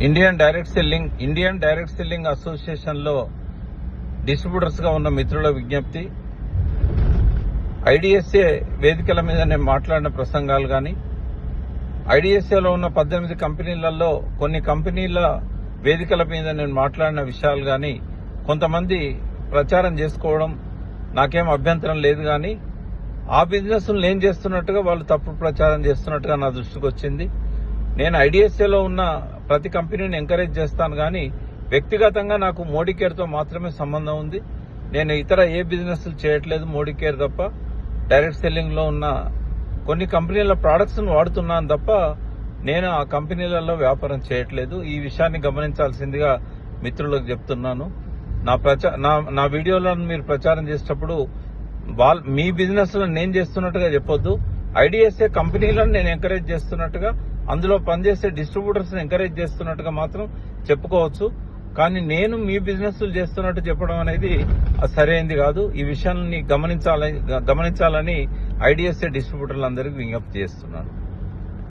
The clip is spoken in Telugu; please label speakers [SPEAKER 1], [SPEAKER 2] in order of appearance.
[SPEAKER 1] ఇండియన్ డైరెక్ట్ సెల్లింగ్ అసోసియేషన్ లో డిస్ట్రిబ్యూటర్స్ గా ఉన్న మిత్రుల విజ్ఞప్తి, ఐడిఎస్ఏ వేదికల మీద నేను మాట్లాడిన ప్రసంగాలు కానీ, ఐడిఎస్ఏలో ఉన్న 18 కంపెనీలలో కొన్ని కంపెనీల వేదికల మీద నేను మాట్లాడిన విషయాలు కానీ కొంతమంది ప్రచారం చేసుకోవడం నాకేం అభ్యంతరం లేదు. కానీ ఆ బిజినెస్ నేను చేస్తున్నట్టుగా వాళ్ళు తప్పుడు ప్రచారం చేస్తున్నట్టుగా నా దృష్టికి వచ్చింది. నేను ఐడిఎస్ఏలో ఉన్న ప్రతి కంపెనీని ఎంకరేజ్ చేస్తాను, కానీ వ్యక్తిగతంగా నాకు మోడీ కేర్తో మాత్రమే సంబంధం ఉంది. నేను ఇతర ఏ బిజినెస్ చేయట్లేదు, మోడీ కేర్ తప్ప. డైరెక్ట్ సెల్లింగ్ లో ఉన్న కొన్ని కంపెనీల ప్రొడక్ట్స్ వాడుతున్నాను తప్ప నేను ఆ కంపెనీలలో వ్యాపారం చేయట్లేదు. ఈ విషయాన్ని గమనించాల్సిందిగా మిత్రులకు చెప్తున్నాను. నా వీడియోలను మీరు ప్రచారం చేసేటప్పుడు మీ బిజినెస్ లో నేను చేస్తున్నట్టుగా చెప్పొద్దు. ఐడిఎస్ఏ కంపెనీలను నేను ఎంకరేజ్ చేస్తున్నట్టుగా, అందులో పనిచేసే డిస్ట్రిబ్యూటర్స్ ఎంకరేజ్ చేస్తున్నట్టుగా మాత్రం చెప్పుకోవచ్చు. కానీ నేను మీ బిజినెస్ చేస్తున్నట్టు చెప్పడం అనేది సరైనది కాదు. ఈ విషయాన్ని గమనించాలని ఐడిఎస్ఏ డిస్ట్రిబ్యూటర్లందరికీ విజ్ఞప్తి చేస్తున్నాను.